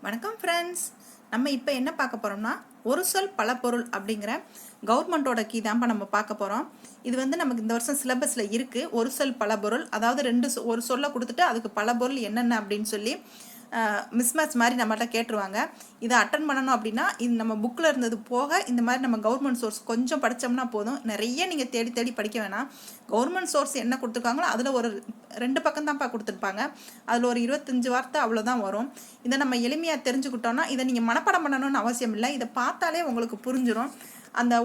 வணக்கம் ஃப்ரெண்ட்ஸ். நம்ம இப்போ என்ன பார்க்க போகிறோம்னா, ஒரு சொல் பல பொருள் அப்படிங்கிற கவர்மெண்ட்டோட கீ தான்ப்பா நம்ம பார்க்க போகிறோம். இது நமக்கு இந்த வருஷம் சிலபஸில் இருக்குது. ஒரு சொல் பல பொருள், அதாவது ஒரு சொல்லை கொடுத்துட்டு அதுக்கு பல பொருள் என்னென்ன அப்படின்னு சொல்லி மிஸ்மேட்ச் மாதிரி நம்மகிட்ட கேட்டுருவாங்க. இதை அட்டன் பண்ணணும் அப்படின்னா இது நம்ம புக்கில் இருந்தது போக இந்த மாதிரி நம்ம கவர்மெண்ட் சோர்ஸ் கொஞ்சம் படித்தோம்னா போதும். நிறைய நீங்கள் தேடி தேடி படிக்க வேணாம். கவர்மெண்ட் சோர்ஸ் என்ன கொடுத்துருக்காங்களோ அதில் ஒரு 2 பக்கம் தான்ப்பா கொடுத்துருப்பாங்க. அதில் ஒரு 25 வார்த்தை அவ்வளோதான் வரும். இதை நம்ம எளிமையாக தெரிஞ்சுக்கிட்டோன்னா இதை நீங்கள் மனப்பாடம் பண்ணணும்னு அவசியம் இல்லை. இதை பார்த்தாலே உங்களுக்கு புரிஞ்சிடும். அந்த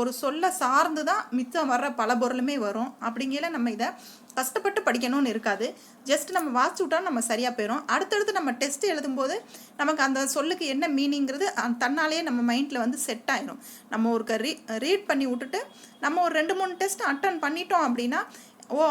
ஒரு சொல்லை சார்ந்து தான் மிச்சம் வர்ற பல பொருளுமே வரும். அப்படிங்கிற நம்ம இதை கஷ்டப்பட்டு படிக்கணும்னு இருக்காது. ஜஸ்ட் நம்ம வாசிச்சு விட்டாலும் நம்ம சரியாக போயிடும். அடுத்தடுத்து நம்ம டெஸ்ட் எழுதும்போது நமக்கு அந்த சொல்லுக்கு என்ன மீனிங்கிறது தன்னாலேயே நம்ம மைண்டில் செட் ஆயிடும். நம்ம ஒரு ரீட் பண்ணி விட்டுட்டு நம்ம ஒரு 2-3 டெஸ்ட் அட்டன் பண்ணிட்டோம் அப்படின்னா,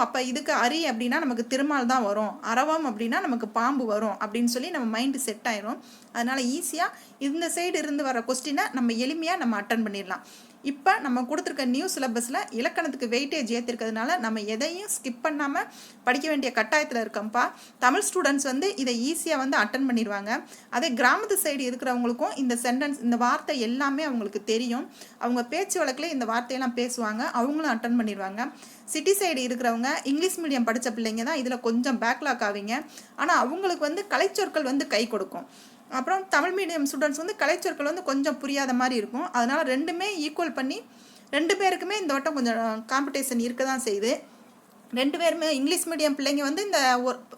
அப்போ இதுக்கு அரி அப்படின்னா நமக்கு திருமால் தான் வரும், அரவம் அப்படின்னா நமக்கு பாம்பு வரும் அப்படின்னு சொல்லி நம்ம மைண்டு செட் ஆயிடும். அதனால் ஈஸியாக இந்த சைடு இருந்து வர கொஸ்டினை நம்ம எளிமையாக நம்ம அட்டன் பண்ணிடலாம். இப்போ நம்ம கொடுத்துருக்க நியூ சிலபஸில் இலக்கணத்துக்கு வெயிட்டேஜ் ஏற்றிருக்கிறதுனால நம்ம எதையும் ஸ்கிப் பண்ணாமல் படிக்க வேண்டிய கட்டாயத்தில் இருக்கோம்ப்பா. தமிழ் ஸ்டூடெண்ட்ஸ் இதை ஈஸியாக அட்டன் பண்ணிடுவாங்க. அதே கிராமத்து சைடு இருக்கிறவங்களுக்கும் இந்த சென்டென்ஸ் இந்த வார்த்தை எல்லாமே அவங்களுக்கு தெரியும். அவங்க பேச்சு வழக்கில் இந்த வார்த்தையெல்லாம் பேசுவாங்க, அவங்களும் அட்டன் பண்ணிடுவாங்க. சிட்டி சைடு இருக்கிறவங்க இங்கிலீஷ் மீடியம் படித்த பிள்ளைங்க தான் இதில் கொஞ்சம் பேக்லாக் ஆவீங்க. ஆனால் அவங்களுக்கு கலைச்சொற்கள் கை கொடுக்கும். அப்புறம் தமிழ் மீடியம் ஸ்டூடெண்ட்ஸ் கலைச்சொற்கள் கொஞ்சம் புரியாத மாதிரி இருக்கும். அதனால் ரெண்டுமே ஈக்குவல் பண்ணி 2 பேருக்குமே இந்த வட்டம் கொஞ்சம் காம்படிஷன் இருக்க தான் செய்யுது. 2 பேருமே இங்கிலீஷ் மீடியம் பிள்ளைங்க இந்த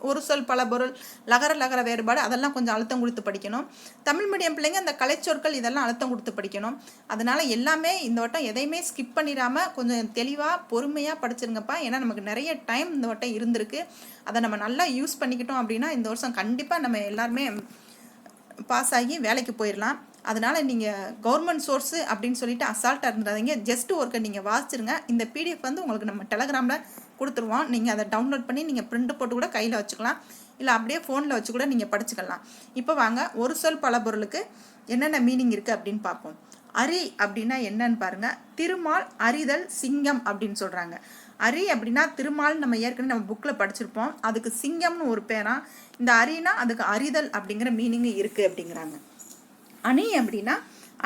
ஒரு சொல் பல பொருள் லகர வேறுபாடு அதெல்லாம் கொஞ்சம் அழுத்தம் கொடுத்து படிக்கணும். தமிழ் மீடியம் பிள்ளைங்க அந்த கலைச்சொற்கள் இதெல்லாம் அழுத்தம் கொடுத்து படிக்கணும். அதனால் எல்லாமே இந்த வட்டம் எதையுமே ஸ்கிப் பண்ணிடாமல் கொஞ்சம் தெளிவாக பொறுமையாக படிச்சிருங்கப்பா. ஏன்னா நமக்கு நிறைய டைம் இந்த வட்டம் இருந்திருக்கு. அதை நம்ம நல்லா யூஸ் பண்ணிக்கிட்டோம் அப்படின்னா இந்த வருஷம் கண்டிப்பாக நம்ம எல்லாருமே பாஸ் ஆகி வேலைக்கு போயிடலாம். அதனால் நீங்கள் கவர்மெண்ட் சோர்ஸு அப்படின்னு சொல்லிட்டு அசால்ட்டாக இருந்துடாதீங்க. ஜஸ்ட் ஒர்க்கை நீங்கள் வாசிச்சிருங்க. இந்த பிடிஎஃப் உங்களுக்கு நம்ம டெலகிராமில் கொடுத்துருவோம். நீங்கள் அதை டவுன்லோட் பண்ணி நீங்கள் பிரிண்ட் போட்டு கூட கையில் வச்சுக்கலாம், இல்லை அப்படியே ஃபோனில் வச்சு கூட நீங்கள் படிச்சுக்கலாம். இப்போ வாங்க ஒரு சொல் பல பொருளுக்கு என்னென்ன மீனிங் இருக்குது அப்படின்னு பார்ப்போம். அரி அப்படின்னா என்னன்னு பாருங்கள். திருமால், அறிதல், சிங்கம் அப்படின்னு சொல்கிறாங்க. அரி அப்படின்னா திருமால் நம்ம ஏற்கனவே நம்ம புக்கில் படிச்சிருப்போம். அதுக்கு சிங்கம்னு ஒரு பேரா. இந்த அரினா அதுக்கு அறிதல் அப்படிங்கிற மீனிங் இருக்குது அப்படிங்கிறாங்க. அணி அப்படின்னா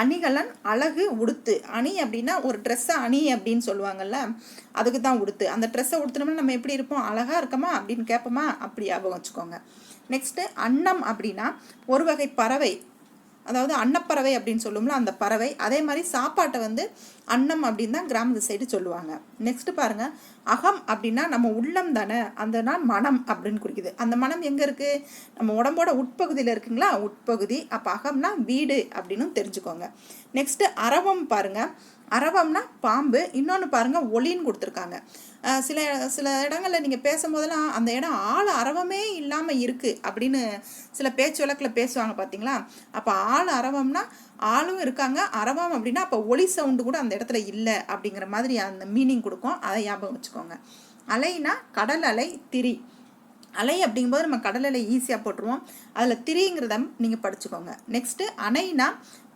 அணிகலன், அழகு, உடுத்து. அணி அப்படின்னா ஒரு ட்ரெஸ்ஸை அணி அப்படின்னு சொல்லுவாங்கல்ல, அதுக்கு தான் உடுத்து. அந்த ட்ரெஸ்ஸை உடுத்துனோம்னா நம்ம எப்படி இருப்போம், அழகாக இருக்கமா அப்படின்னு கேட்போமா, அப்படி ஞாபகம் வச்சுக்கோங்க. நெக்ஸ்ட்டு அன்னம் அப்படின்னா ஒரு வகை பறவை, அதாவது அன்னப்பறவை அப்படின்னு சொல்லுவோம்ல அந்த பறவை. அதே மாதிரி சாப்பாட்டை அன்னம் அப்படின்னு தான் கிராமத்து சைடு சொல்லுவாங்க. நெக்ஸ்ட் பாருங்க, அகம் அப்படின்னா நம்ம உள்ளம் தானே, அந்த நாள் மனம் அப்படின்னு குறிக்குது. அந்த மனம் எங்கே இருக்குது, நம்ம உடம்போட உட்பகுதியில் இருக்குங்களா, உட்பகுதி. அப்போ அகம்னா வீடு அப்படின்னு தெரிஞ்சுக்கோங்க. நெக்ஸ்ட் அரவம் பாருங்க. அரவம்னா பாம்பு. இன்னொன்று பாருங்க, ஒளின்னு கொடுத்துருக்காங்க. சில இடங்களில் நீங்கள் பேசும்போதெல்லாம் அந்த இடம் ஆள் அரவமே இல்லாமல் இருக்குது அப்படின்னு சில பேச்சு வழக்கில் பேசுவாங்க பார்த்தீங்களா. அப்போ ஆள் அரவம்னா ஆளும் இருக்காங்க, அரவம் அப்படின்னா அப்போ ஒளி சவுண்டு கூட அந்த இடத்துல இல்லை அப்படிங்கிற மாதிரி அந்த மீனிங் கொடுக்கும். அதை ஞாபகம் வச்சுக்கோங்க. அலைனா கடல் அலை, திரி. அலை அப்படிங்கும்போது நம்ம கடல் அலை ஈஸியாக போட்டுருவோம். அதில் திரிங்கிறத நீங்கள் படிச்சுக்கோங்க. நெக்ஸ்ட்டு அணைனா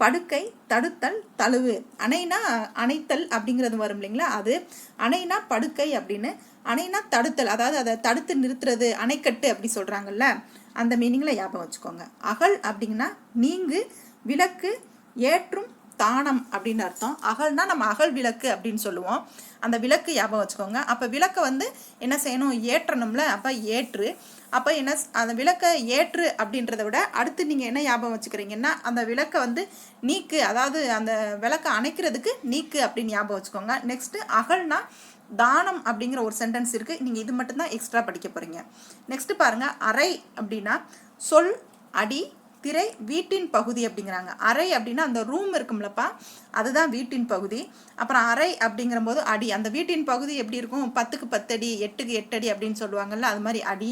படுக்கை, தடுத்தல், தழுவு. அணைனா அணைத்தல் அப்படிங்கிறது வரும் இல்லைங்களா, அது. அணைனா படுக்கை அப்படின்னு, அணைனா தடுத்தல், அதாவது அதை தடுத்து நிறுத்துறது, அணைக்கட்டு அப்படி சொல்கிறாங்கல்ல, அந்த மீனிங்கில் ஞாபகம் வச்சுக்கோங்க. அகல் அப்படிங்கன்னா நீங்கு, விளக்கு, ஏற்றும், தானம் அப்படின்னு அர்த்தம். அகல்னா நம்ம அகல் விளக்கு அப்படின்னு சொல்லுவோம். அந்த விளக்கு ஞாபகம் வச்சுக்கோங்க. அப்போ விளக்கை என்ன செய்யணும், ஏற்றணும்ல. அப்போ ஏற்று. அப்போ என்ன, அந்த விளக்கை ஏற்று அப்படின்றத விட அடுத்து நீங்கள் என்ன ஞாபகம் வச்சுக்கிறீங்கன்னா அந்த விளக்கை நீக்கு, அதாவது அந்த விளக்கை அணைக்கிறதுக்கு நீக்கு அப்படின்னு ஞாபகம் வச்சுக்கோங்க. நெக்ஸ்ட்டு அகல்னா தானம் அப்படிங்கிற ஒரு சென்டென்ஸ் இருக்குது. நீங்கள் இது மட்டும்தான் எக்ஸ்ட்ரா படிக்க போகிறீங்க. நெக்ஸ்ட்டு பாருங்கள், அறை அப்படின்னா சொல், அடி, திரை, வீட்டின் பகுதி அப்படிங்கிறாங்க. அறை அப்படின்னா அந்த ரூம் இருக்கும்லப்பா, அதுதான் வீட்டின் பகுதி. அப்புறம் அறை அப்படிங்கிற போது அடி, அந்த வீட்டின் பகுதி எப்படி இருக்கும், 10க்கு 10 அடி, 8க்கு 8 அடி அப்படின்னு சொல்லுவாங்கல்ல, அது மாதிரி அடி.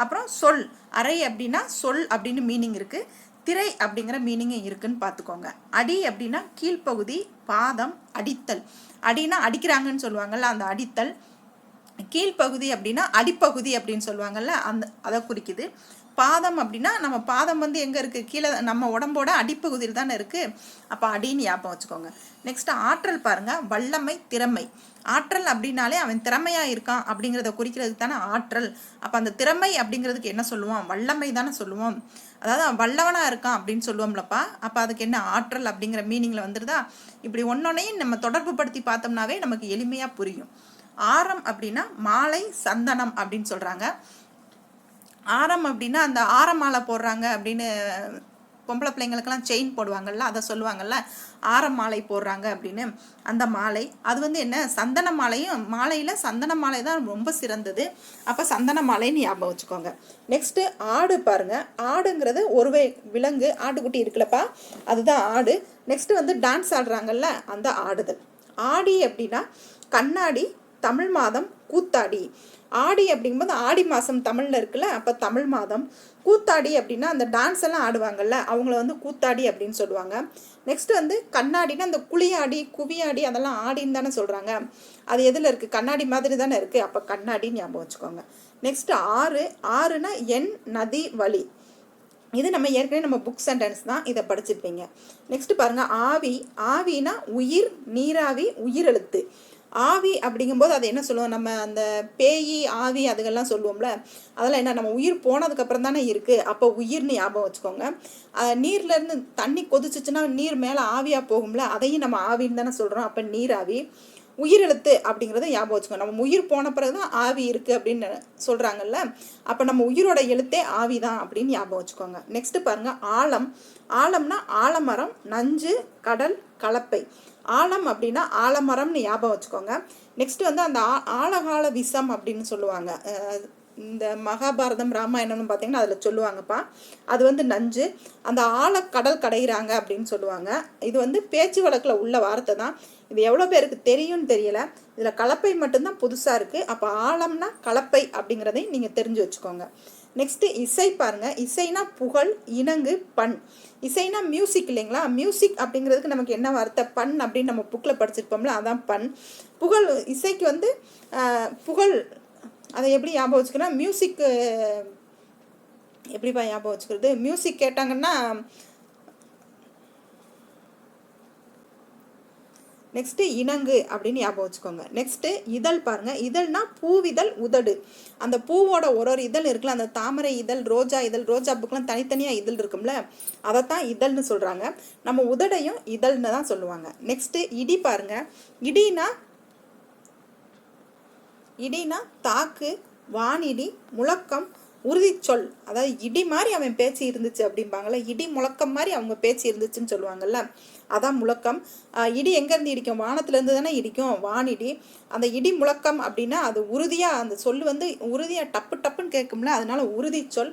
அப்புறம் சொல், அறை அப்படின்னா சொல் அப்படின்னு மீனிங் இருக்குது. திரை அப்படிங்கிற மீனிங் இருக்குன்னு பார்த்துக்கோங்க. அடி அப்படின்னா கீழ்ப்பகுதி, பாதம், அடித்தல். அடினா அடிக்கிறாங்கன்னு சொல்லுவாங்கல்ல, அந்த அடித்தல். கீழ்ப்பகுதி அப்படின்னா அடிப்பகுதி அப்படின்னு சொல்லுவாங்கல்ல, அதை குறிக்குது. பாதம் அப்படின்னா நம்ம பாதம் வந்து எங்கே இருக்குது, கீழே நம்ம உடம்போட அடிப்பகுதியில் தானே இருக்குது. அப்போ அடின்னு ஞாபகம் வச்சுக்கோங்க. நெக்ஸ்ட் ஆற்றல் பாருங்கள், வல்லமை, திறமை. ஆற்றல் அப்படின்னாலே அவன் திறமையாக இருக்கான் அப்படிங்கிறத குறிக்கிறதுக்கு தானே ஆற்றல். அப்போ அந்த திறமை அப்படிங்கிறதுக்கு என்ன சொல்லுவோம், வல்லமை தானே சொல்லுவோம். அதாவது அவன் வல்லவனாக இருக்கான் அப்படின்னு சொல்லுவோம்லப்பா. அப்போ அதுக்கு என்ன ஆற்றல் அப்படிங்கிற மீனிங்கில் வந்துருதா. இப்படி ஒன்னொன்னையும் நம்ம தொடர்பு படுத்தி பார்த்தோம்னாவே நமக்கு எளிமையாக புரியும். ஆரம் அப்படின்னா மாலை, சந்தனம் அப்படின்னு சொல்கிறாங்க. ஆரம் அப்படின்னா அந்த ஆரமாலை போடுறாங்க அப்படின்னு பொம்பளை பிள்ளைங்களுக்கெல்லாம் செயின் போடுவாங்கள்ல, அதை சொல்லுவாங்கள்ல, ஆரம் மாலை போடுறாங்க அப்படின்னு. அந்த மாலை அது வந்து என்ன, சந்தன மாலையும், மாலையில் சந்தன மாலை தான் ரொம்ப சிறந்தது. அப்போ சந்தன மாலைன்னு ஞாபகம் வச்சுக்கோங்க. நெக்ஸ்ட்டு ஆடு பாருங்க. ஆடுங்கிறது ஒரு விலங்கு, ஆட்டுக்குட்டி இருக்குல்லப்பா, அதுதான் ஆடு. நெக்ஸ்ட்டு வந்து டான்ஸ் ஆடுறாங்கல்ல, அந்த ஆடுதல். ஆடி அப்படின்னா கண்ணாடி, தமிழ் மாதம், கூத்தாடி. ஆடி அப்படிங்கும்போது ஆடி மாதம் தமிழில் இருக்குல்ல, அப்போ தமிழ் மாதம். கூத்தாடி அப்படின்னா அந்த டான்ஸ் எல்லாம் ஆடுவாங்கல்ல, அவங்கள வந்து கூத்தாடி அப்படின்னு சொல்லுவாங்க. நெக்ஸ்ட் வந்து கண்ணாடினா அந்த குழியாடி, குவியாடி, அதெல்லாம் ஆடின்னு தானே சொல்கிறாங்க. அது எதில் இருக்குது, கண்ணாடி மாதிரி தானே இருக்குது. அப்போ கண்ணாடின்னு ஞாபகம் வச்சுக்கோங்க. நெக்ஸ்ட் ஆறு. ஆறுனா எண், நதி, வழி. இது நம்ம ஏற்கனவே நம்ம புக் சென்டென்ஸ் தான், இதை படிச்சிருப்பீங்க. நெக்ஸ்ட் பாருங்கள், ஆவி. ஆவினா உயிர், நீராவி, உயிரெழுத்து. ஆவி அப்படிங்கும்போது அது என்ன சொல்லுவோம், நம்ம அந்த பேய், ஆவி அதுகெல்லாம் சொல்லுவோம்ல, அதெல்லாம் என்ன, நம்ம உயிர் போனதுக்கப்புறம் தானே இருக்குது. அப்போ உயிர்னு ஞாபகம் வச்சுக்கோங்க. நீர்லேருந்து தண்ணி கொதிச்சிச்சுன்னா நீர் மேலே ஆவியாக போகும்ல, அதையும் நம்ம ஆவின்னு தானே சொல்கிறோம். அப்போ நீராவி. உயிரெழுத்து அப்படிங்கிறத ஞாபகம் வச்சுக்கோங்க. நம்ம உயிர் போன பிறகு தான் ஆவி இருக்குது அப்படின்னு சொல்கிறாங்கல்ல, அப்போ நம்ம உயிரோட எழுத்தே ஆவி தான் அப்படின்னு ஞாபகம் வச்சுக்கோங்க. நெக்ஸ்ட்டு பாருங்கள், ஆழம். ஆழம்னா ஆலமரம், நஞ்சு, கடல், கலப்பை. ஆழம் அப்படின்னா ஆலமரம்னு ஞாபகம் வச்சுக்கோங்க. நெக்ஸ்ட் வந்து அந்த ஆழகால விஷம் அப்படின்னு சொல்லுவாங்க. இந்த மகாபாரதம், ராமாயணம்னு பார்த்தீங்கன்னா அதில் சொல்லுவாங்கப்பா. அது வந்து நஞ்சு. அந்த ஆழக்கடல் கடைகிறாங்க அப்படின்னு சொல்லுவாங்க. இது வந்து பேச்சு வழக்கில் உள்ள வார்த்தை தான். இது எவ்வளோ பேருக்கு தெரியும்னு தெரியல. இதில் கலப்பை மட்டும்தான் புதுசாக இருக்குது. அப்போ ஆழம்னா கலப்பை அப்படிங்கிறதையும் நீங்கள் தெரிஞ்சு வச்சுக்கோங்க. நெக்ஸ்ட்டு இசை பாருங்கள். இசைனா புகழ், இணங்கு, பண். இசைனா மியூசிக் இல்லைங்களா. மியூசிக் அப்படிங்கிறதுக்கு நமக்கு என்ன வார்த்தை, பண் அப்படின்னு நம்ம புக்கில் படிச்சிருப்போம்ல, அதான் பண். புகழ், இசைக்கு வந்து புகழ், அதை எப்படி ஞாபகம் வச்சுக்கிறோம், மியூசிக்கு எப்படிப்பா ஞாபகம் வச்சுக்கிறது, மியூசிக் கேட்டாங்கன்னா. நெக்ஸ்ட்டு இணங்கு அப்படின்னு ஞாபகம் வச்சுக்கோங்க. நெக்ஸ்ட்டு இதழ் பாருங்கள். இதழ்னா பூவிதழ், உதடு. அந்த பூவோட ஒரு இதழ் இருக்குல்ல, அந்த தாமரை இதழ், ரோஜா இதழ், ரோஜா புக்கெலாம் தனித்தனியாக இதழ் இருக்கும்ல, அதைத்தான் இதழ்னு சொல்கிறாங்க. நம்ம உதடையும் இதழ்னு தான் சொல்லுவாங்க. நெக்ஸ்ட்டு இடி பாருங்கள். இடினா தாக்கு, வானிடி, முழக்கம், உறுதிச்சொல். அதாவது இடி மாதிரி அவன் பேச்சு இருந்துச்சு அப்படிம்பாங்கள்ல, இடி முழக்கம் மாதிரி அவங்க பேச்சு இருந்துச்சுன்னு சொல்லுவாங்கள்ல, அதான் முழக்கம். இடி எங்கேருந்து இடிக்கும், வானத்துலேருந்து தானே இடிக்கும், வானிடி. அந்த இடி முழக்கம் அப்படின்னா அது உறுதியாக, அந்த சொல் வந்து உறுதியாக டப்பு டப்புன்னு கேட்கும்ல, அதனால உறுதிச்சொல்.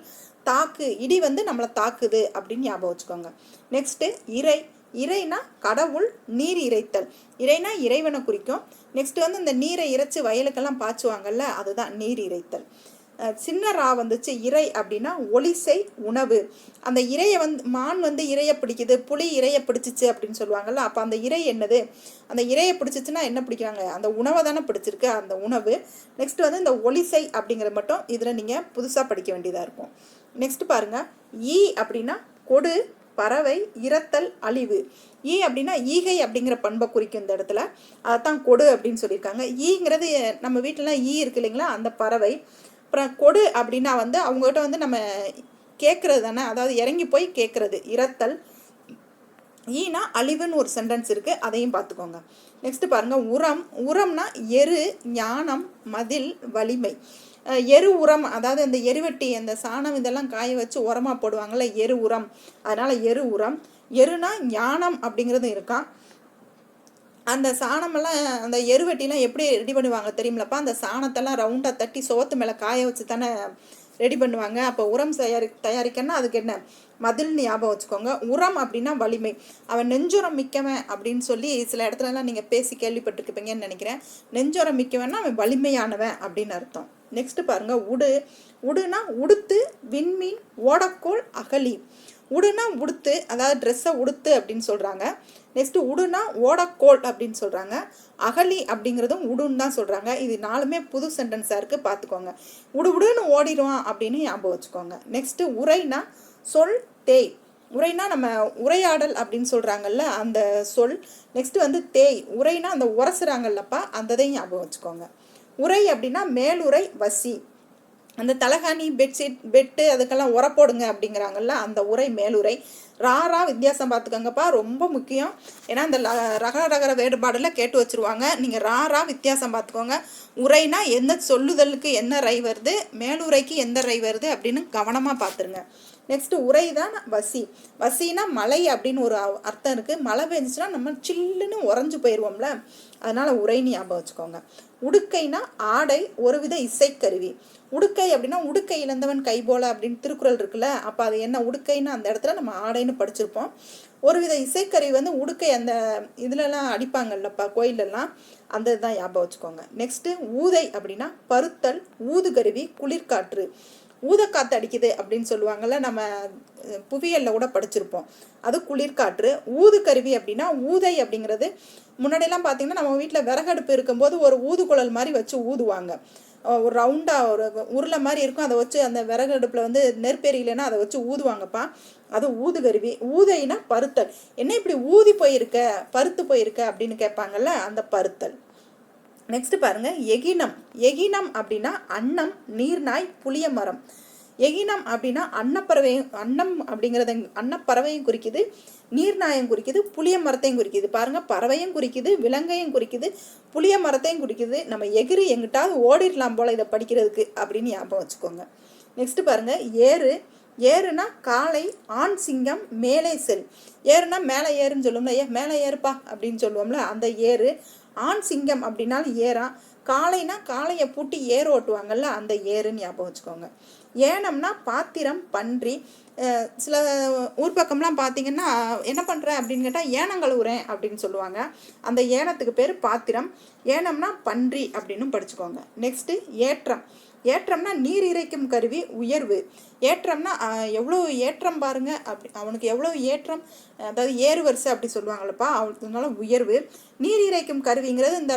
தாக்கு, இடி வந்து நம்மளை தாக்குது அப்படின்னு ஞாபகம் வச்சுக்கோங்க. நெக்ஸ்ட்டு இறை. இறைனா கடவுள், நீர் இறைத்தல். இறைனா இறைவனை குறிக்கும். நெக்ஸ்ட் வந்து இந்த நீரை இறைச்சி வயலுக்கெல்லாம் பாய்ச்சுவாங்கல்ல, அதுதான் நீர் இறைத்தல். சின்ன ரா வந்துச்சு. இறை அப்படின்னா ஒளிசை, உணவு. அந்த இறையை வந்து மான் வந்து இறையை பிடிக்குது, புலி இறையை பிடிச்சிச்சு அப்படின்னு சொல்லுவாங்கல்ல, அப்போ அந்த இறை என்னது, அந்த இறையை பிடிச்சிச்சுன்னா என்ன பிடிக்கிறாங்க, அந்த உணவை தானே பிடிச்சிருக்கு, அந்த உணவு. நெக்ஸ்ட் வந்து இந்த ஒளிசை அப்படிங்கிறது மட்டும் இதில் நீங்கள் புதுசாக படிக்க வேண்டியதாக இருக்கும். நெக்ஸ்ட் பாருங்கள், ஈ அப்படின்னா கொடு, பறவை, இரத்தல், அழிவு. ஈ அப்படின்னா ஈகை அப்படிங்கிற பண்பை குறிக்கும் இந்த இடத்துல, அதைத்தான் கொடு அப்படின்னு சொல்லியிருக்காங்க. ஈங்கிறது நம்ம வீட்டிலலாம் ஈ இருக்கு இல்லைங்களா, அந்த பறவை. அப்புறம் கொடு அப்படின்னா வந்து அவங்ககிட்ட வந்து நம்ம கேட்குறது தானே, அதாவது இறங்கி போய் கேட்குறது, இரத்தல். ஈனா அழிவுன்னு ஒரு சென்டென்ஸ் இருக்குது, அதையும் பார்த்துக்கோங்க. நெக்ஸ்ட் பாருங்கள், உரம். உரம்னா எரு, ஞானம், மதில், வலிமை. எரு உரம், அதாவது அந்த எருவெட்டி, அந்த சாணம் இதெல்லாம் காய வச்சு உரமாக போடுவாங்கள்ல, எரு உரம், அதனால் எரு உரம். எருனா ஞானம் அப்படிங்கிறது இருக்கான். அந்த சாணமெல்லாம், அந்த எருவெட்டிலாம் எப்படி ரெடி பண்ணுவாங்க தெரியுமில்லப்பா, அந்த சாணத்தெல்லாம் ரவுண்டாக தட்டி சோத்து மேலே காய வச்சு தானே ரெடி பண்ணுவாங்க. அப்போ உரம் தயாரிக்கன்னா அதுக்கு என்ன, மதில்னு ஞாபகம் வச்சுக்கோங்க. உரம் அப்படின்னா வலிமை. அவன் நெஞ்சுரம் மிக்கவன் அப்படின்னு சொல்லி சில இடத்துலலாம் நீங்கள் பேசி கேள்விப்பட்டிருப்பீங்கன்னு நினைக்கிறேன். நெஞ்சுரம் மிக்கவன்னா அவன் வலிமையானவன் அப்படின்னு அர்த்தம். நெக்ஸ்ட் பாருங்கள், உடு. உடுனா உடுத்து, விண்மீன், ஓடக்கோள், அகலி. உடுனா உடுத்து, அதாவது ட்ரெஸ்ஸை உடுத்து அப்படின்னு சொல்கிறாங்க. நெக்ஸ்ட்டு உடுனா ஓடக்கோல் அப்படின்னு சொல்கிறாங்க. அகலி அப்படிங்கிறதும் உடுன்னு தான் சொல்கிறாங்க. இது 4மே புது சென்டென்ஸாக இருக்குது, பார்த்துக்கோங்க. உடுன்னு ஓடிடுவான் அப்படின்னு ஞாபகம் வச்சுக்கோங்க. நெக்ஸ்ட்டு உரைனா சொல் தேய். உரைனா நம்ம உரையாடல் அப்படின்னு சொல்கிறாங்கல்ல அந்த சொல். நெக்ஸ்ட்டு வந்து தேய், உரைனா அந்த உரசுறாங்கல்லப்பா அந்ததையும் ஞாபகம் வச்சுக்கோங்க. உரை அப்படின்னா மேலுரை வசி. அந்த தலகாணி பெட்டு அதுக்கெல்லாம் உரப்போடுங்க அப்படிங்கிறாங்கல்ல அந்த உரை மேலுரை. ராரா வித்தியாசம் பார்த்துக்கோங்கப்பா, ரொம்ப முக்கியம். ஏன்னா இந்த ரகர வேறுபாடில் கேட்டு வச்சுருவாங்க. நீங்கள் ராரா வித்தியாசம் பார்த்துக்கோங்க. உரைனா எந்த சொல்லுதலுக்கு என்ன ரை வருது, மேலுரைக்கு எந்த ரை வருது அப்படின்னு கவனமாக பார்த்துருங்க. நெக்ஸ்ட்டு உரை தான் வசி. வசினா மழை அப்படின்னு ஒரு அர்த்தம் இருக்குது. மழை பெஞ்சிச்சுன்னா நம்ம சில்லுன்னு உறைஞ்சு போயிடுவோம்ல, அதனால் உரைன்னு ஞாபகம் வச்சுக்கோங்க. உடுக்கைனா ஆடை, ஒருவித இசைக்கருவி. உடுக்கை அப்படின்னா உடுக்கை இழந்தவன் கை போல அப்படின்னு திருக்குறள் இருக்குல்ல, அப்போ அது என்ன உடுக்கைன்னு அந்த இடத்துல நம்ம ஆடைன்னு படிச்சிருப்போம். ஒருவித இசைக்கருவி வந்து உடுக்கை அந்த இதுலலாம் அடிப்பாங்கல்லப்பா கோயிலெல்லாம், அந்த இதுதான் ஞாபகம் வச்சுக்கோங்க. நெக்ஸ்ட்டு ஊதை அப்படின்னா பருத்தல், ஊதுகருவி, குளிர்காற்று. ஊதக்காற்று அடிக்குது அப்படின்னு சொல்லுவாங்கள்ல, நம்ம புவியியலில் கூட படிச்சிருப்போம். அது குளிர்காற்று. ஊதுகருவி அப்படின்னா ஊதை அப்படிங்கிறது முன்னாடியெல்லாம் பார்த்தீங்கன்னா நம்ம வீட்டில் விறகடுப்பு இருக்கும்போது ஒரு ஊதுகுழல் மாதிரி வச்சு ஊதுவாங்க. ஒரு ரவுண்டாக ஒரு உருளை மாதிரி இருக்கும், அதை வச்சு அந்த விறகு அடுப்பில் வந்து நெருப்பெரியலைன்னா அதை வச்சு ஊதுவாங்கப்பா, அது ஊதுகருவி. ஊதைனா பருத்தல். என்ன இப்படி ஊதி போயிருக்க, பருத்து போயிருக்க அப்படின்னு கேட்பாங்கல்ல, அந்த பருத்தல். நெக்ஸ்ட் பாருங்க எகினம். எகினம் அப்படின்னா அன்னம், நீர்நாய், புளிய மரம். எகினம் அப்படின்னா அன்னப்பறவையும், அன்னம் அப்படிங்கிறத அன்னப்பறவையும் குறிக்குது, நீர்நாயம் குறிக்குது, புளிய மரத்தையும் குறிக்குது. பாருங்க, பறவையும் குறிக்குது, விலங்கையும் குறிக்குது, புளிய மரத்தையும் குறிக்குது. நம்ம எகிரி எங்கிட்டாவது ஓடிடலாம் போல இதை படிக்கிறதுக்கு அப்படின்னு ஞாபகம் வச்சுக்கோங்க. நெக்ஸ்ட் பாருங்க ஏறு. ஏறுனா காளை, ஆண் சிங்கம், மேலே செல். ஏறுனா மேலே ஏறுன்னு சொல்லுவோம்ல, மேலே ஏறுப்பா அப்படின்னு சொல்லுவோம்ல, அந்த ஏறு. ஆண் சிங்கம் அப்படின்னாலும் ஏறா. காளைனா காளையை பூட்டி ஏர் ஓட்டுவாங்கல்ல, அந்த ஏறுன்னு ஞாபகம் வச்சுக்கோங்க. ஏனம்னா பாத்திரம், பன்றி. சில ஊர் பக்கம்லாம் பார்த்தீங்கன்னா என்ன பண்ணுறேன் அப்படின்னு கேட்டால் ஏனங்கழுவுறேன் அப்படின்னு சொல்லுவாங்க. அந்த ஏனத்துக்கு பேர் பாத்திரம். ஏனம்னா பன்றி அப்படின்னு படிச்சுக்கோங்க. நெக்ஸ்ட்டு ஏற்றம். ஏற்றம்னா நீர் இறைக்கும் கருவி, உயர்வு. ஏற்றம்னா எவ்வளோ ஏற்றம் பாருங்க, அப்படி அவனுக்கு எவ்வளோ ஏற்றம், அதாவது ஏறு வரிசை அப்படி சொல்லுவாங்களப்பா, அதனால உயர்வு. நீர் இறைக்கும் கருவிங்கிறது இந்த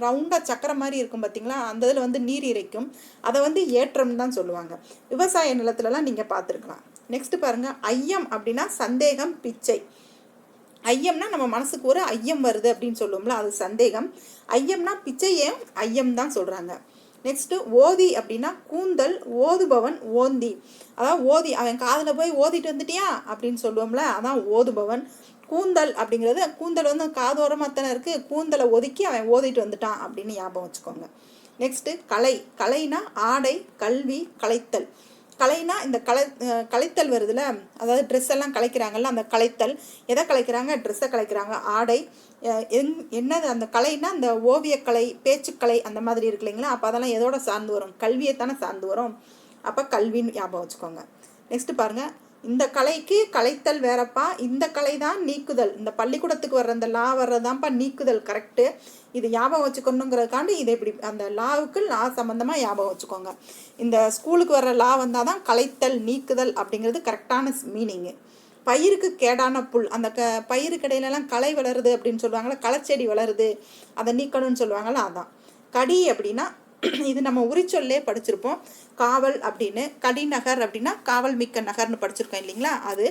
ரவுண்டாக சக்கரை மாதிரி இருக்கும் பார்த்தீங்களா, அந்த இதில் வந்து நீர் இறைக்கும், அதை வந்து ஏற்றம் தான் சொல்லுவாங்க. விவசாய நிலத்துலலாம் நீங்கள் பார்த்துருக்கலாம். நெக்ஸ்ட் பாருங்க ஐயம் அப்படின்னா சந்தேகம், பிச்சை. ஐயம்னா நம்ம மனசுக்கு ஒரு ஐயம் வருது அப்படின்னு சொல்லுவோம்ல, அது சந்தேகம். ஐயம்னா பிச்சையும் ஐயம் தான் சொல்கிறாங்க. நெக்ஸ்ட்டு ஓதி அப்படின்னா கூந்தல், ஓதுபவன், ஓந்தி. அதான் ஓதி, அவன் காதில் போய் ஓதிட்டு வந்துட்டியா அப்படின்னு சொல்லுவோம்ல, அதான் ஓதுபவன். கூந்தல் அப்படிங்கிறது, கூந்தல் வந்து காதோரமாக தானே இருக்குது, கூந்தலை ஒதுக்கி அவன் ஓதிட்டு வந்துட்டான் அப்படின்னு ஞாபகம் வச்சுக்கோங்க. நெக்ஸ்ட்டு கலை. கலைனா ஆடை, கல்வி, கலைத்தல். கலைனா இந்த கலைத்தல் வருதுல, அதாவது ட்ரெஸ் எல்லாம் கலைக்கிறாங்கல்ல, அந்த கலைத்தல். எதை கலைக்கிறாங்க, ட்ரெஸ்ஸை கலைக்கிறாங்க. ஆடை என்னது அந்த கலைனா அந்த ஓவியக்கலை, பேச்சுக்கலை அந்த மாதிரி இருக்கு இல்லைங்களா, அப்போ அதெல்லாம் எதோட சார்ந்து வரும், கல்வியைத்தானே சார்ந்து வரும், அப்போ கல்வின்னு ஞாபகம் வச்சுக்கோங்க. நெக்ஸ்ட்டு பாருங்கள், இந்த கலைக்கு கலைத்தல் வேறப்பா, இந்த கலை தான் நீக்குதல். இந்த பள்ளிக்கூடத்துக்கு வர்ற அந்த லா வர்றதான்ப்பா நீக்குதல், கரெக்டு. இது ஞாபகம் வச்சுக்கணுங்கிறதுக்காண்டி இதை இப்படி அந்த லாவுக்கு லா சம்மந்தமாக ஞாபகம் வச்சுக்கோங்க. இந்த ஸ்கூலுக்கு வர்ற லா வந்தால் தான் கலைத்தல், நீக்குதல் அப்படிங்கிறது கரெக்டான மீனிங்கு. பயிருக்கு கேடான புல். அந்த பயிருக்கு இடையிலலாம் களை வளருது அப்படின்னு சொல்லுவாங்கள்ல, களைச்செடி வளருது, அதை நீக்கணும்னு சொல்லுவாங்கள்ல, அதான். கடி அப்படின்னா இது நம்ம உரிச்சொல்லே படிச்சிருப்போம், காவல் அப்படின்னு. கடிநகர் அப்படின்னா காவல் மிக்க நகர்னு படிச்சிருக்கோம் இல்லைங்களா, அது.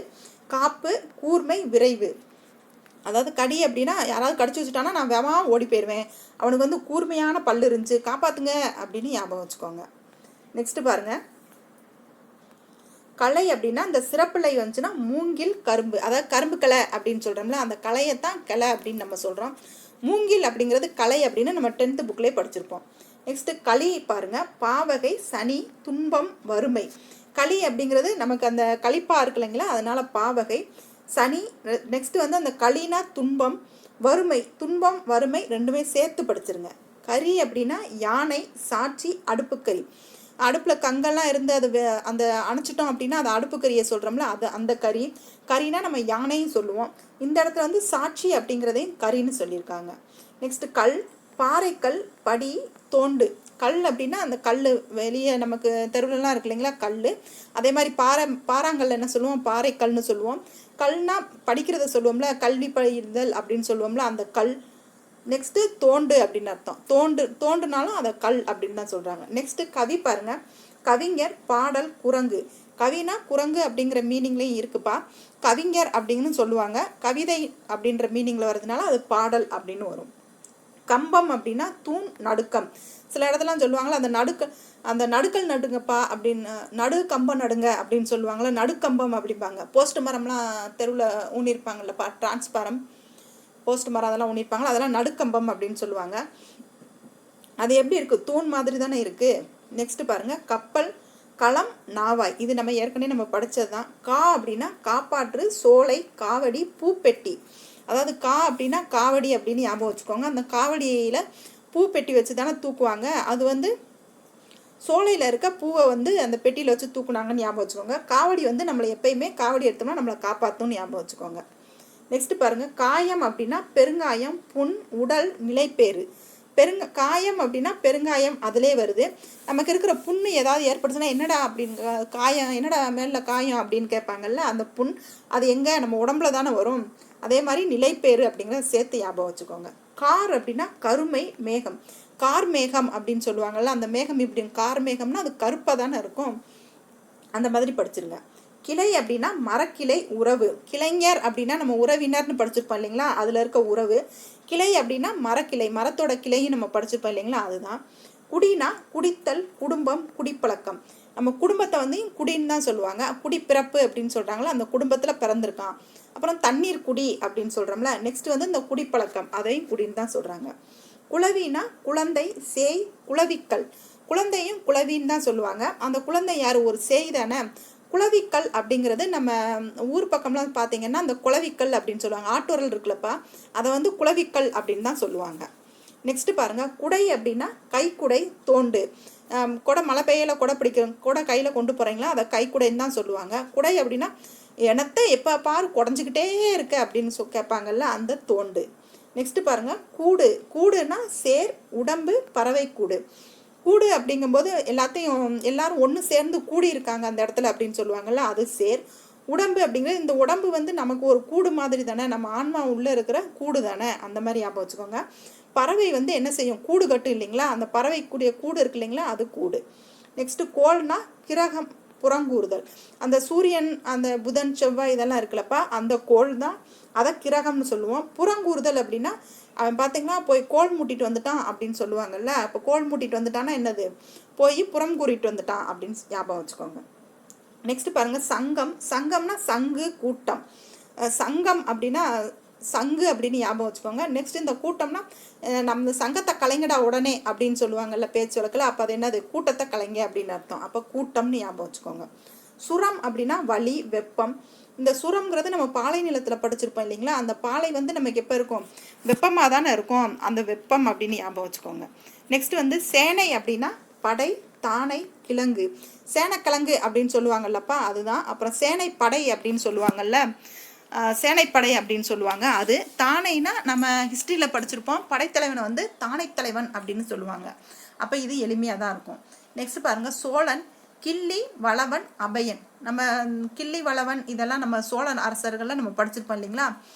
காப்பு, கூர்மை, விரைவு. அதாவது கடி அப்படின்னா யாராவது கடிச்சு வச்சுட்டானா நான் வேகமாக ஓடி போயிடுவேன், அவனுக்கு வந்து கூர்மையான பல்லு இருந்துச்சு, காப்பாற்றுங்க அப்படின்னு ஞாபகம் வச்சுக்கோங்க. நெக்ஸ்ட்டு பாருங்கள் களை அப்படின்னா இந்த சிறப்பிலை வந்துச்சுன்னா மூங்கில், கரும்பு. அதாவது கரும்பு களை அப்படின்னு சொல்கிறோம்ல, அந்த களையத்தான் கிளை அப்படின்னு நம்ம சொல்கிறோம். மூங்கில் அப்படிங்கிறது களை அப்படின்னு நம்ம 10th புக்லேயே படிச்சிருப்போம். நெக்ஸ்ட்டு களி பாருங்கள், பாவகை, சனி, துன்பம், வறுமை. களி அப்படிங்கிறது நமக்கு அந்த களிப்பா இருக்கு இல்லைங்களா, அதனால பாவகை. சனி. நெக்ஸ்ட் வந்து அந்த களினா துன்பம், வறுமை. துன்பம், வறுமை ரெண்டுமே சேர்த்து படிச்சிருங்க. கறி அப்படின்னா யானை, சாட்சி, அடுப்புக்கறி. அடுப்பில் கங்கெல்லாம் இருந்து அது அந்த அணைச்சிட்டோம் அப்படின்னா அது அடுப்பு கறியை சொல்கிறோம்ல, அது அந்த கறி. கறினா நம்ம யானையும் சொல்லுவோம். இந்த இடத்துல வந்து சாட்சி அப்படிங்கிறதையும் கறின்னு சொல்லியிருக்காங்க. நெக்ஸ்ட்டு கல். பாறைக்கல், படி, தோண்டு. கல் அப்படின்னா அந்த கல் வெளியே நமக்கு தெருவிலலாம் இருக்கு இல்லைங்களா கல். அதே மாதிரி பாறாங்கல் என்ன சொல்லுவோம், பாறைக்கல்னு சொல்லுவோம். கல்னா படிக்கிறத சொல்லுவோம்ல, கல்வி பயிர்தல் அப்படின்னு சொல்லுவோம்ல, அந்த கல். நெக்ஸ்ட்டு தோண்டு அப்படின்னு அர்த்தம். தோண்டுனாலும் அதை கல் அப்படின்னு தான் சொல்கிறாங்க. நெக்ஸ்ட்டு கவி பாருங்க. கவிஞர், பாடல், குரங்கு. கவினா குரங்கு அப்படிங்கிற மீனிங்லேயும் இருக்குப்பா. கவிஞர் அப்படின்னு சொல்லுவாங்க. கவிதை அப்படின்ற மீனிங்கில் வர்றதுனால அது பாடல் அப்படின்னு வரும். கம்பம் அப்படின்னா தூண், நடுக்கம். சில இடத்துலாம் சொல்லுவாங்களா அந்த நடுக்கல் நடுங்கப்பா அப்படின்னு, நடு கம்பம் நடுங்க அப்படின்னு சொல்லுவாங்களா, நடுக்கம்பம் அப்படிம்பாங்க. போஸ்ட் மரம்லாம் தெருவில் ஊனிருப்பாங்கல்லப்பா, டிரான்ஸ்பாரம் போஸ்ட் மரம் அதெல்லாம் ஊனிருப்பாங்களா, அதெல்லாம் நடுக்கம்பம் அப்படின்னு சொல்லுவாங்க. அது எப்படி இருக்குது, தூண் மாதிரி தானே இருக்குது. நெக்ஸ்ட் பாருங்க, கப்பல், களம், நாவாய். இது நம்ம ஏற்கனவே படித்தது தான். கா அப்படின்னா காப்பாற்று, சோலை, காவடி, பூப்பெட்டி. அதாவது கா அப்படின்னா காவடி அப்படின்னு ஞாபகம் வச்சுக்கோங்க. அந்த காவடியில் பூப்பெட்டி வச்சு தானே தூக்குவாங்க. அது சோலையில் இருக்க பூவை அந்த பெட்டியில் வச்சு தூக்குனாங்கன்னு ஞாபகம் வச்சுக்கோங்க. காவடி நம்மளை எப்பயுமே காவடி எடுத்தோம்னா நம்மளை காப்பாற்றும்னு ஞாபகம் வச்சுக்கோங்க. நெக்ஸ்ட் பாருங்க, காயம் அப்படின்னா பெருங்காயம், புண், உடல், நிலைப்பேறு. காயம் அப்படின்னா பெருங்காயம் அதிலே வருது. நமக்கு இருக்கிற புண்ணு ஏதாவது ஏற்படுச்சுன்னா என்னடா அப்படின்னு காயம், என்னடா மேலே காயம் அப்படின்னு கேட்பாங்கல்ல, அந்த புண் அது எங்கே, நம்ம உடம்புல தானே வரும். அதே மாதிரி நிலைப்பேறு அப்படிங்கிறத சேர்த்து ஞாபகம் வச்சுக்கோங்க. கார் அப்படின்னா கருமை, மேகம். கார் மேகம் அப்படின்னு சொல்லுவாங்கல்ல, அந்த மேகம் இப்படி கார் மேகம்னா அது கருப்பாக தானே இருக்கும். அந்த மாதிரி படிச்சிருங்க. கிளை அப்படின்னா மரக்கிளை, உறவு. கிளைஞர் அப்படின்னா நம்ம உறவினர்னு படிச்சிருப்போம் இல்லைங்களா, அதில் இருக்க உறவு. கிளை அப்படின்னா மரக்கிளை, மரத்தோட கிளையும் நம்ம படிச்சிருப்போம் இல்லைங்களா, அதுதான். குடினா குடித்தல், குடும்பம், குடிப்பழக்கம். நம்ம குடும்பத்தை குடின்னு தான் சொல்லுவாங்க. குடிப்பிறப்பு அப்படின்னு சொல்கிறாங்களா, அந்த குடும்பத்தில் பிறந்திருக்கான். அப்புறம் தண்ணீர் குடி அப்படின்னு சொல்கிறோம்ல. நெக்ஸ்ட் இந்த குடிப்பழக்கம், அதையும் குடின்னு தான் சொல்கிறாங்க. குளவினா குழந்தை, சேய், குளவிக்கல். குழந்தையும் குளவின்னு தான் சொல்லுவாங்க. அந்த குழந்தை யார், ஒரு சேய் தானே. குளவிக்கல் அப்படிங்கிறது நம்ம ஊர் பக்கம்லாம் பார்த்தீங்கன்னா அந்த குளவிக்கல் அப்படின்னு சொல்லுவாங்க. ஆட்டோரல் இருக்குல்லப்பா, அதை குளவிக்கல் அப்படின்னு தான் சொல்லுவாங்க. நெக்ஸ்ட் பாருங்க, குடை அப்படின்னா கைக்குடை, தோண்டு. கொடை மழை பெய்யல கொடை பிடிக்கிறோம், கொடை கையில் கொண்டு போகிறீங்களா, அதை கைக்குடைன்னு தான் சொல்லுவாங்க. குடை அப்படின்னா எனத்தை எப்போ பாரு குடஞ்சிக்கிட்டே இருக்க அப்படின்னு கேட்பாங்கல்ல, அந்த தோண்டு. நெக்ஸ்ட் பாருங்க, கூடு. கூடுனா சேர், உடம்பு, பறவை கூடு. கூடு அப்படிங்கும்போது எல்லாரும் ஒன்று சேர்ந்து கூடி இருக்காங்க அந்த இடத்துல அப்படின்னு சொல்லுவாங்கல்ல, அது சேர். உடம்பு அப்படிங்கிறது இந்த உடம்பு நமக்கு ஒரு கூடு மாதிரி தானே, நம்ம ஆன்மா உள்ளே இருக்கிற கூடு தானே, அந்த மாதிரி ஞாபகம் வச்சுக்கோங்க. பறவை என்ன செய்யும், கூடு கட்டும் இல்லைங்களா, அந்த பறவைக்குரிய கூடு இருக்கு இல்லைங்களா, அது கூடு. நெக்ஸ்ட்டு கோள்னா கிரகம், புறங்கூறுதல். அந்த சூரியன், அந்த புதன், செவ்வாய் இதெல்லாம் இருக்குல்லப்பா, அந்த கோள் தான், அதை கிரகம்னு சொல்லுவோம். புறங்கூறுதல் அப்படின்னா அவன் பார்த்தீங்கன்னா போய் கோல் மூட்டிட்டு வந்துட்டான் அப்படின்னு சொல்லுவாங்கல்ல. அப்போ கோல் மூட்டிட்டு வந்துட்டான்னா என்னது, போய் புறம் கூறிட்டு வந்துட்டான் அப்படின்னு ஞாபகம் வச்சுக்கோங்க. நெக்ஸ்ட் பாருங்க, சங்கம். சங்கம்னா சங்கு, கூட்டம். சங்கம் அப்படின்னா சங்கு அப்படின்னு ஞாபகம் வச்சுக்கோங்க. நெக்ஸ்ட் இந்த கூட்டம்னா நம்ம சங்கத்தை கலைங்கடா உடனே அப்படின்னு சொல்லுவாங்கல்ல பேச்சு வழக்கில், அப்போ அது என்னது, கூட்டத்தை கலைங்க அப்படின்னு அர்த்தம். அப்போ கூட்டம்னு ஞாபகம் வச்சுக்கோங்க. சுரம் அப்படின்னா வலி, வெப்பம். இந்த சுரம்ங்கிறது நம்ம பாலை நிலத்தில் படிச்சிருப்போம் இல்லைங்களா, அந்த பாலை நமக்கு எப்போ இருக்கும், வெப்பமாக தானே இருக்கும், அந்த வெப்பம் அப்படின்னு ஞாபகம் வச்சுக்கோங்க. நெக்ஸ்ட் சேனை அப்படின்னா படை, தானை, கிழங்கு. சேனைக்கிழங்கு அப்படின்னு சொல்லுவாங்கல்லப்பா, அதுதான். அப்புறம் சேனை படை அப்படின்னு சொல்லுவாங்கல்ல, சேனைப்படை அப்படின்னு சொல்லுவாங்க. அது தானைனா நம்ம ஹிஸ்ட்ரியில் படிச்சிருப்போம், படைத்தலைவனை தானைத்தலைவன் அப்படின்னு சொல்லுவாங்க. அப்போ இது எளிமையாக தான் இருக்கும். நெக்ஸ்ட் பாருங்கள், சோழன், கிள்ளி, வளவன், அபயன். நம்ம கிள்ளி, வளவன் இதெல்லாம் நம்ம சோழன் அரசர்கள்லாம் நம்ம படிச்சிருப்போம் இல்லைங்களா,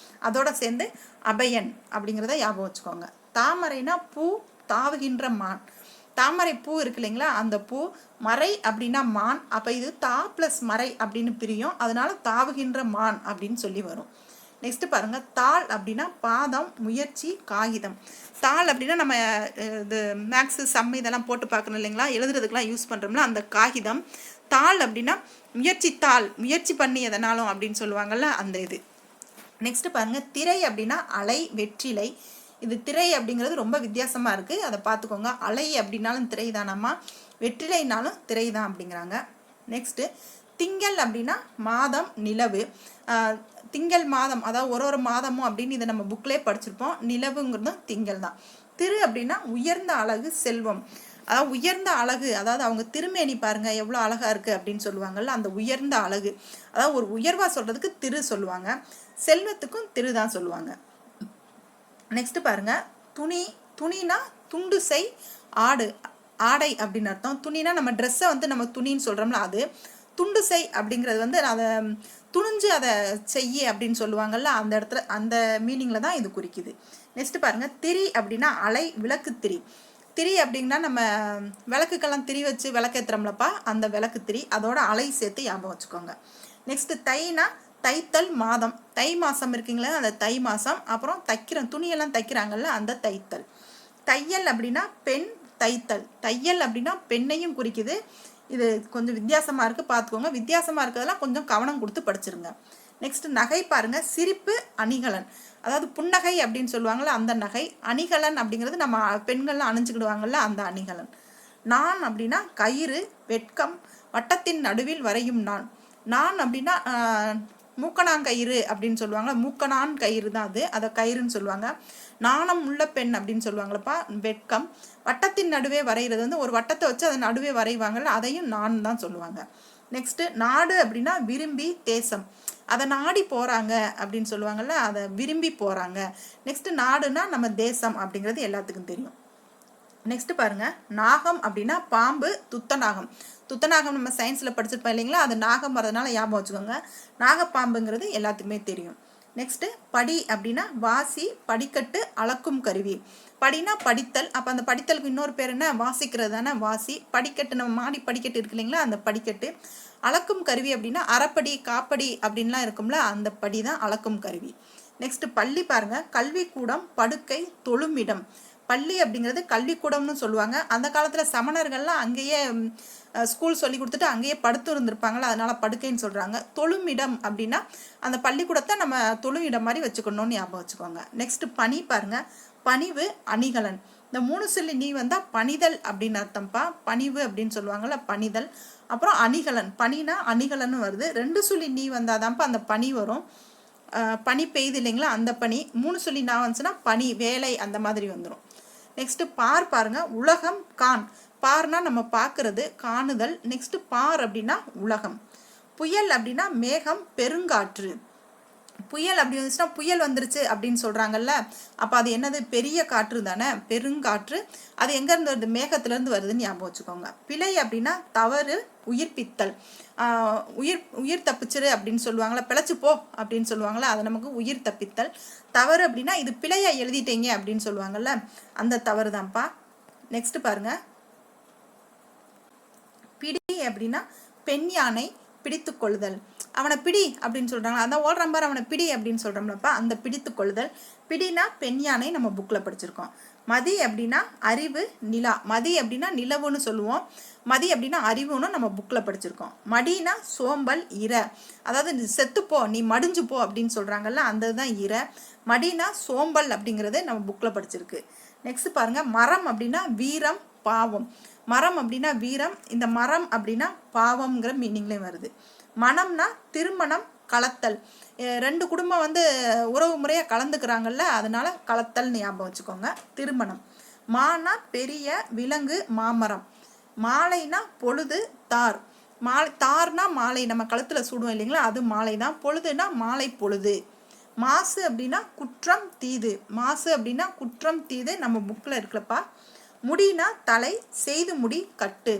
அதோட சேர்ந்து அபயன் அப்படிங்கிறத ஞாபகம் வச்சுக்கோங்க. தாமரைனா பூ, தாவுகின்ற மான். தாமரை பூ இருக்கு இல்லைங்களா, அந்த பூ. மறை அப்படின்னா மான், அப்போ இது தா ப்ளஸ் மறை அப்படின்னு பிரியும், அதனால தாவுகின்ற மான் அப்படின்னு சொல்லி வரும். நெக்ஸ்ட் பாருங்க, தாள் அப்படின்னா பாதம், முயற்சி, காகிதம். தாள் அப்படின்னா நம்ம இது மேக்ஸு சம் இதெல்லாம் போட்டு பார்க்கணும் இல்லைங்களா, எழுதுறதுக்கெலாம் யூஸ் பண்ணுறோம்ல, அந்த காகிதம். தாள் அப்படின்னா முயற்சித்தாள், முயற்சி பண்ணி எதனாலும் அப்படின்னு சொல்லுவாங்கள்ல, அந்த இது. நெக்ஸ்ட் பாருங்க, திரை அப்படின்னா அலை, வெற்றிலை. இது திரை அப்படிங்கிறது ரொம்ப வித்தியாசமாக இருக்குது, அதை பார்த்துக்கோங்க. அலை அப்படின்னாலும் திரை தானாம்மா, வெற்றிலைனாலும் திரை தான் அப்படிங்கிறாங்க. நெக்ஸ்ட்டு திங்கள் அப்படின்னா மாதம், நிலவு. திங்கள் மாதம், அதாவது ஒரு மாதமும் அப்படின்னு இதை நம்ம புக்லேயே படிச்சிருப்போம். நிலவுங்கிறதும் திங்கள் தான். திரு அப்படின்னா உயர்ந்த அழகு, செல்வம். அதாவது உயர்ந்த அழகு, அதாவது அவங்க திருமேனி பாருங்க எவ்வளோ அழகா இருக்கு அப்படின்னு சொல்லுவாங்கல்ல, அந்த உயர்ந்த அழகு. அதாவது ஒரு உயர்வா சொல்றதுக்கு திரு சொல்லுவாங்க, செல்வத்துக்கும் திரு தான் சொல்லுவாங்க. நெக்ஸ்ட் பாருங்க, துணி, துணினா துண்டு செய் ஆடு ஆடை அப்படின்னு அர்த்தம். துணினா நம்ம ட்ரெஸ்ஸை வந்து நம்ம துணின்னு சொல்கிறோம்ல அது. துண்டு செய் அப்படிங்கிறது வந்து அதை துணிஞ்சு அதை செய்ய அப்படின்னு சொல்லுவாங்கள்ல, அந்த இடத்துல அந்த மீனிங்கில் தான் இது குறிக்குது. நெக்ஸ்ட் பாருங்கள், திரி அப்படின்னா அலை விளக்கு திரி. திரி அப்படின்னா நம்ம விளக்குக்கெல்லாம் திரி வச்சு விளக்கேற்றுறோம்லப்பா, அந்த விளக்கு திரி, அதோட அலை சேர்த்து ஞாபகம் வச்சுக்கோங்க. நெக்ஸ்ட் தைனா தைத்தல் மாதம், தை மாதம் இருக்கீங்களா அந்த தை மாதம். அப்புறம் துணியெல்லாம் தைக்கிறாங்கல்ல அந்த தைத்தல். தையல் அப்படின்னா பெண் தைத்தல். தையல் அப்படின்னா பெண்ணையும் குறிக்குது. இது கொஞ்சம் வித்தியாசமாக இருக்குது, பார்த்துக்கோங்க. வித்தியாசமாக இருக்கிறதெல்லாம் கொஞ்சம் கவனம் கொடுத்து படிச்சிருங்க. நெக்ஸ்ட் நகை பாருங்கள், சிரிப்பு அணிகலன், அதாவது புன்னகை அப்படின்னு சொல்லுவாங்கள்ல அந்த நகை. அணிகலன் அப்படிங்கிறது நம்ம பெண்கள்லாம் அணிஞ்சுக்கிடுவாங்கள்ல அந்த அணிகலன். நான் அப்படின்னா கயிறு, வெட்கம், வட்டத்தின் நடுவில் வரையும் நான். நான் அப்படின்னா மூக்கணாங்கயிறு அப்படின்னு சொல்லுவாங்க, மூக்கணான் கயிறு தான் அது, அதை கயிறுன்னு சொல்லுவாங்க. நாணம் உள்ள பெண் அப்படின்னு சொல்லுவாங்களப்பா, வெட்கம். வட்டத்தின் நடுவே வரைகிறது வந்து ஒரு வட்டத்தை வச்சு அதை நடுவே வரைவாங்கல்ல, அதையும் நான் தான் சொல்லுவாங்க. நெக்ஸ்ட்டு நாடு அப்படின்னா விரும்பி, தேசம், அதை நாடி போகிறாங்க அப்படின்னு சொல்லுவாங்கள்ல, அதை விரும்பி போகிறாங்க. நெக்ஸ்ட்டு நாடுனா நம்ம தேசம் அப்படிங்கிறது எல்லாத்துக்கும் தெரியும். நெக்ஸ்ட் பாருங்க, நாகம் அப்படின்னா பாம்பு, துத்தநாகம். துத்தநாகம் நம்ம சயின்ஸில் படிச்சிருப்போம் இல்லைங்களா, அது நாகம் வரதுனால ஞாபகம் வச்சுக்கோங்க. நாகப்பாம்புங்கிறது எல்லாத்துக்குமே தெரியும். நெக்ஸ்ட்டு படி அப்படின்னா வாசி, படிக்கட்டு, அளக்கும் கருவி. படினா படித்தல், அப்போ அந்த படித்தலுக்கு இன்னொரு பேர் என்ன, வாசிக்கிறது தானே வாசி. படிக்கட்டு நம்ம மாடி படிக்கட்டு இருக்கு இல்லைங்களா அந்த படிக்கட்டு. அளக்கும் கருவி அப்படின்னா அரைப்படி, காப்படி அப்படின்லாம் இருக்கும்ல அந்த படி தான் அளக்கும் கருவி. நெக்ஸ்ட் பள்ளி பாருங்க, கல்விக்கூடம், படுக்கை, தொழுமிடம். பள்ளி அப்படிங்கிறது கல்விக்கூடம்னு சொல்லுவாங்க. அந்த காலத்தில் சமணர்கள்லாம் அங்கேயே ஸ்கூல் சொல்லி கொடுத்துட்டு அங்கேயே படுத்து இருந்திருப்பாங்களா, அதனால படுக்கைன்னு சொல்கிறாங்க. தொழுமிடம் அப்படின்னா அந்த பள்ளிக்கூடத்தை நம்ம தொழுமிடம் மாதிரி வச்சுக்கணும்னு ஞாபகம் வச்சுக்கோங்க. நெக்ஸ்ட் பனி பாருங்க, பணிவு அணிகலன். இந்த 3 சொல்லி நீ வந்தால் பணிதல் அப்படின்னு அர்த்தம்ப்பா. பணிவு அப்படின்னு சொல்லுவாங்கள்ல பணிதல். அப்புறம் அணிகலன், பனினா அணிகலன்னு வருது. 2 சொல்லி நீ வந்தாதான்ப்பா அந்த பனி வரும். பனி பெய்யுது இல்லைங்களா அந்த பனி. 3 சொல்லி நான் வந்துச்சுன்னா பனி, வேலை அந்த மாதிரி வந்துடும். நெக்ஸ்ட் பார் பாருங்க, உலகம், கான். பார்னா நம்ம பார்க்கறது, காணுதல். நெக்ஸ்ட் பார் அப்படின்னா உலகம். புயல் அப்படின்னா மேகம், பெருங்காற்று. புயல் அப்படி வந்துச்சுன்னா புயல் வந்துருச்சு அப்படின்னு சொல்கிறாங்கல்ல, அப்போ அது என்னது, பெரிய காற்று தானே, பெருங்காற்று. அது எங்கேருந்து வருது, மேகத்துலேருந்து வருதுன்னு ஞாபகம் வச்சுக்கோங்க. பிழை அப்படின்னா தவறு, உயிர்ப்பித்தல். உயிர் தப்பிச்சிரு அப்படின்னு சொல்லுவாங்களா, பிழைச்சு போ அப்படின்னு சொல்லுவாங்களா, அது நமக்கு உயிர் தப்பித்தல். தவறு அப்படின்னா இது பிழையா எழுதிட்டீங்க அப்படின்னு சொல்லுவாங்கல்ல, அந்த தவறு தான்ப்பா. நெக்ஸ்ட் பாருங்க, பிடி அப்படின்னா பெண் யானை, பிடித்து கொள்ளுதல். அவனை பிடி அப்படின்னு சொல்கிறாங்க, அதான் ஓடுறான் பாரு அவனை பிடி அப்படின்னு சொல்கிறோம்லப்பா, அந்த பிடித்து கொள்ளுதல். பிடினா பெண் யானை, நம்ம புக்கில் படிச்சிருக்கோம். மதி அப்படின்னா அறிவு, நிலா. மதி அப்படின்னா நிலவுன்னு சொல்லுவோம், மதி அப்படின்னா அறிவுன்னு நம்ம புக்கில் படிச்சிருக்கோம். மடினா சோம்பல், இர, அதாவது நீ செத்துப்போ, நீ மடிஞ்சு போ அப்படின்னு சொல்கிறாங்கல்ல, அந்த தான் இர. மடினா சோம்பல் அப்படிங்கிறது நம்ம புக்கில் படிச்சிருக்கு. நெக்ஸ்ட் பாருங்க, மரம் அப்படின்னா வீரம், பாவம். மரம் அப்படின்னா வீரம், இந்த மரம் அப்படின்னா பாவம்ங்கிற மீனிங்லேயும் வருது. மனம்னா திருமணம், கலத்தல். 2 குடும்பம் வந்து உறவு முறையாக கலந்துக்கிறாங்கல்ல, அதனால கலத்தல்னு ஞாபகம் வச்சுக்கோங்க. திருமணம். மானா பெரிய, விலங்கு, மாமரம். மாலைனா பொழுது, தார். மாலை, தார்னா மாலை, நம்ம கழுத்தில் சூடுவோம் இல்லைங்களா, அது மாலை தான். பொழுதுனா மாலை பொழுது. மாசு அப்படின்னா குற்றம், தீது. மாசு அப்படின்னா குற்றம், தீது நம்ம புக்கில் இருக்குல்லப்பா. முடினா தலை, செய்து முடி, கட்டு.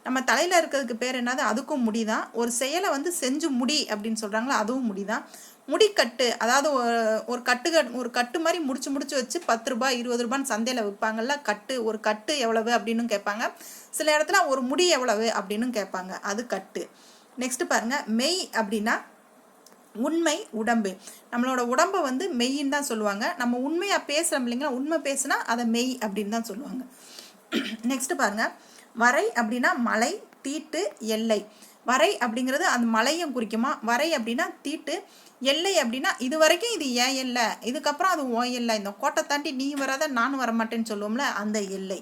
நம்ம தலையில் இருக்கிறதுக்கு பேர் என்னது, அதுக்கும் முடி தான். ஒரு செயலை வந்து செஞ்சு முடி அப்படின்னு சொல்கிறாங்களா, அதுவும் முடி தான். முடிக்கட்டு, அதாவது ஒரு கட்டு மாதிரி முடிச்சு வச்சு 10 ரூபாய் 20 ரூபான்னு சந்தையில் விற்பாங்கல்ல கட்டு. ஒரு கட்டு எவ்வளவு அப்படின்னு கேட்பாங்க. சில இடத்துல ஒரு முடி எவ்வளவு அப்படின்னு கேட்பாங்க, அது கட்டு. நெக்ஸ்ட் பாருங்க, மெய் அப்படின்னா உண்மை, உடம்பு. நம்மளோட உடம்பை வந்து மெய்ன்னு தான் சொல்லுவாங்க. நம்ம உண்மையாக பேசுகிறோம் இல்லைங்களா, உண்மை பேசுனா அதை மெய் அப்படின்னு தான் சொல்லுவாங்க. நெக்ஸ்ட் பாருங்க, வரை அப்படின்னா மலை, தீட்டு, எல்லை. வரை அப்படிங்கிறது அந்த மலையும் குறிக்குமா. வரை அப்படின்னா தீட்டு, எல்லை அப்படின்னா இது வரைக்கும் இது ஏன் எல்லை, இதுக்கப்புறம் அது ஓ எல்லை, இந்த கோட்டை தாண்டி நீ வராத நானும் வரமாட்டேன்னு சொல்லுவோம்ல, அந்த எல்லை.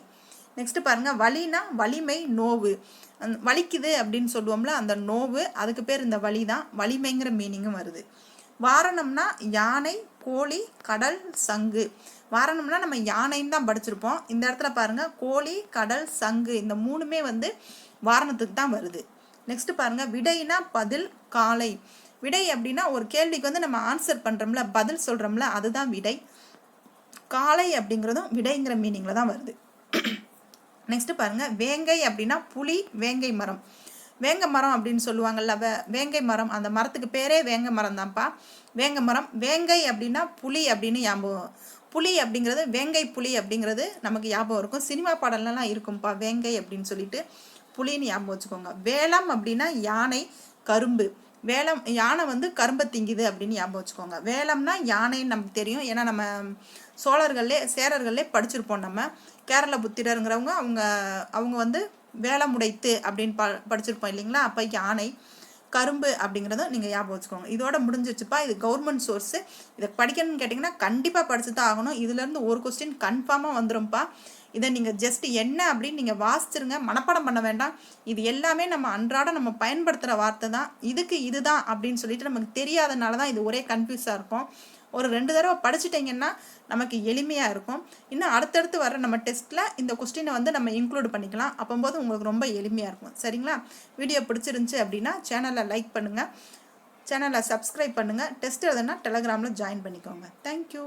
நெக்ஸ்ட் பாருங்க, வலினா வலிமை, நோவு. வலிக்குது அப்படின்னு சொல்லுவோம்ல, அந்த நோவு, அதுக்கு பேர் இந்த வலி தான். வலிமைங்கிற மீனிங்கும் வருது. வாரணம்னா யானை, கோழி, கடல், சங்கு. வாரணம்னா நம்ம யானைன்னு தான் படிச்சிருப்போம். இந்த இடத்துல பாருங்க, கோழி, கடல், சங்கு, இந்த 3மே வந்து வாரணத்துக்கு தான் வருது. நெக்ஸ்ட் பாருங்க, விடைனா பதில், காலை. விடை அப்படின்னா ஒரு கேள்விக்கு வந்து நம்ம ஆன்சர் பண்றோம்ல, பதில் சொல்றோம்ல, அதுதான் விடை. காளை அப்படிங்கிறதும் விடைங்கிற மீனிங்கில் தான் வருது. நெக்ஸ்ட் பாருங்கள், வேங்கை அப்படின்னா புலி, வேங்கை மரம். வேங்கை மரம் அப்படின்னு சொல்லுவாங்கள்ல, வேங்கை மரம், அந்த மரத்துக்கு பேரே வேங்கை மரம் தான்ப்பா. வேங்கை மரம். வேங்கை அப்படின்னா புலி அப்படின்னு ஞாபகம். புலி அப்படிங்கிறது வேங்கை புலி அப்படிங்கிறது நமக்கு ஞாபகம் இருக்கும். சினிமா பாடல்லாம் இருக்கும்ப்பா வேங்கை அப்படின்னு சொல்லிட்டு, புலின்னு ஞாபகம் வச்சுக்கோங்க. வேலம் அப்படின்னா யானை, கரும்பு. வேலம், யானை வந்து கரும்பை திங்குது அப்படின்னு ஞாபகம் வச்சுக்கோங்க. வேலம்னா யானைன்னு நமக்கு தெரியும், ஏன்னா நம்ம சேரர்கள்லே படிச்சிருப்போம். நம்ம கேரள புத்திரருங்கிறவங்க அவங்க வந்து வேலமுடைத்து அப்படின்னு படிச்சிருப்போம் இல்லைங்களா. அப்போ யானை, கரும்பு அப்படிங்கிறத நீங்கள் ஞாபகம் வச்சுக்கோங்க. இதோட முடிஞ்சிச்சுப்பா. இது கவர்மெண்ட் சோர்ஸு. இதை படிக்கணும்னு கேட்டிங்கன்னா கண்டிப்பாக படிச்சு தான் ஆகணும். இதுலேருந்து ஒரு கொஸ்டின் கன்ஃபார்மாக வந்துடும்ப்பா. இதை நீங்கள் ஜஸ்ட் என்ன அப்படின்னு நீங்கள் வாசிச்சிருங்க, மனப்பாடம் பண்ண வேண்டாம். இது எல்லாமே நம்ம அன்றாட நம்ம பயன்படுத்துகிற வார்த்தை தான். இதுக்கு இதுதான் அப்படின்னு சொல்லிட்டு நமக்கு தெரியாதனால தான் இது ஒரே கன்ஃபியூஸாக இருக்கும். ஒரு 2 தடவை படிச்சுட்டிங்கன்னா நமக்கு எளிமையாக இருக்கும். இன்னும் அடுத்தடுத்து வர நம்ம டெஸ்ட்டில் இந்த கொஸ்டினை வந்து நம்ம இன்க்ளூட் பண்ணிக்கலாம். அப்போது உங்களுக்கு ரொம்ப எளிமையாக இருக்கும். சரிங்களா? வீடியோ பிடிச்சிருந்துச்சி அப்படின்னா சேனலை லைக் பண்ணுங்கள், சேனலை சப்ஸ்கிரைப் பண்ணுங்கள். டெஸ்ட் எழுதுனா டெலகிராமில் ஜாயின் பண்ணிக்கோங்க. தேங்க்யூ.